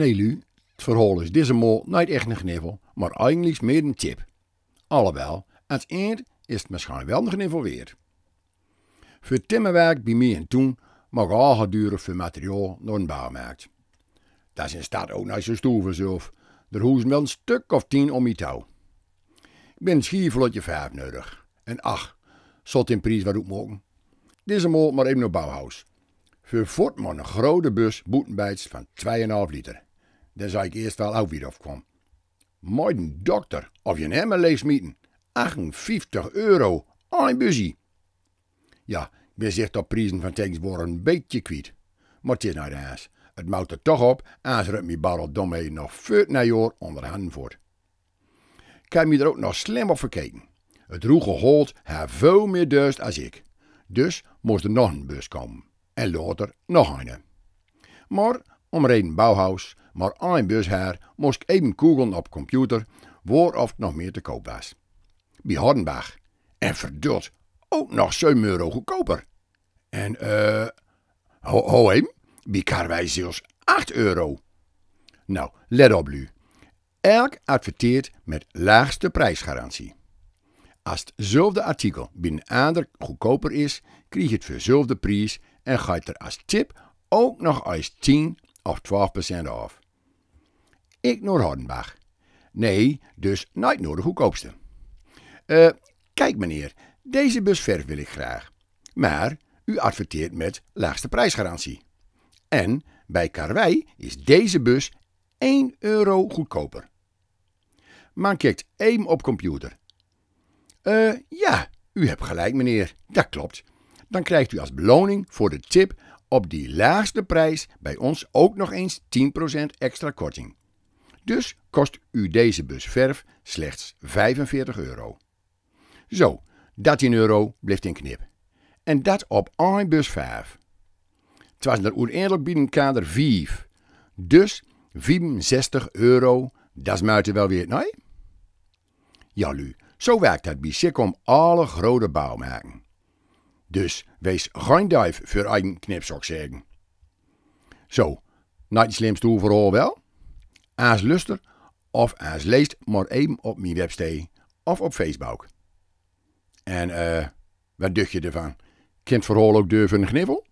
Nee, Lu, het verhaal is deze maal niet echt een kniffel, maar eigenlijk meer een tip. Alhoewel, aan het eind is het waarschijnlijk wel een kniffel weer. Voor het timmerwerk bij mij en toen mag aangedurig voor materiaal naar een bouwmarkt. Dat is in stad ook niet zo stoer zelf. Er hoeven wel een stuk of 10 om je touw. Ik ben schiervlotje 5 nodig. En ach, zot in prijs wat opmogen. Deze maal maar even naar Bauhaus. Voor voort maar een grote bus boetenbijts van 2,5 liter. Daar zou ik eerst wel ook weer afkwam. Maar de dokter, of je hem leest mieten. 58 euro, een busje. Ja, ik ben zich op prijzen van tegenwoordig een beetje kwijt. Maar het is nou eens. Het moet er toch op, anders ruimt mijn barrel domheid nog 14 jaar onder de handen voort. Ik heb me er ook nog slim op verkeken. Het roege holt heeft veel meer duist als ik. Dus moest er nog een bus komen. En later nog een. Maar om reden Bauhaus, maar één bus her, moest ik even googlen op computer waar of het nog meer te koop was. Bij Hardenbach. En verduld, ook nog 7 euro goedkoper. En ho hem, bij Karwei zelfs 8 euro. Nou, let op Lu. Elk adverteert met laagste prijsgarantie. Als hetzelfde artikel bij een ander goedkoper is, krijg je het voor dezelfde prijs en gaat er als tip ook nog eens 10 of 12% af. Ik naar Hardenbach. Nee, dus niet naar de goedkoopste. Kijk meneer, deze busverf wil ik graag. Maar u adverteert met laagste prijsgarantie. En bij Karwei is deze bus 1 euro goedkoper. Man kijkt even op computer. Ja, u hebt gelijk meneer, dat klopt. Dan krijgt u als beloning voor de tip op die laagste prijs bij ons ook nog eens 10% extra korting. Dus kost u deze bus verf slechts 45 euro. Zo, 13 euro blijft in knip. En dat op één bus 5. Het was er uiteindelijk binnen kader 5. Dus 65 euro, dat is muiten wel weer, nee? Ja, Lu, zo werkt het bij Sikkom alle grote bouwmerken. Dus wees geen duif voor eigen knipsok zeggen. Zo, niet het slimste overal wel? Als luster of als leest maar even op mijn website of op Facebook. En wat dacht je ervan? Kent verhaal ook durven een kniffel?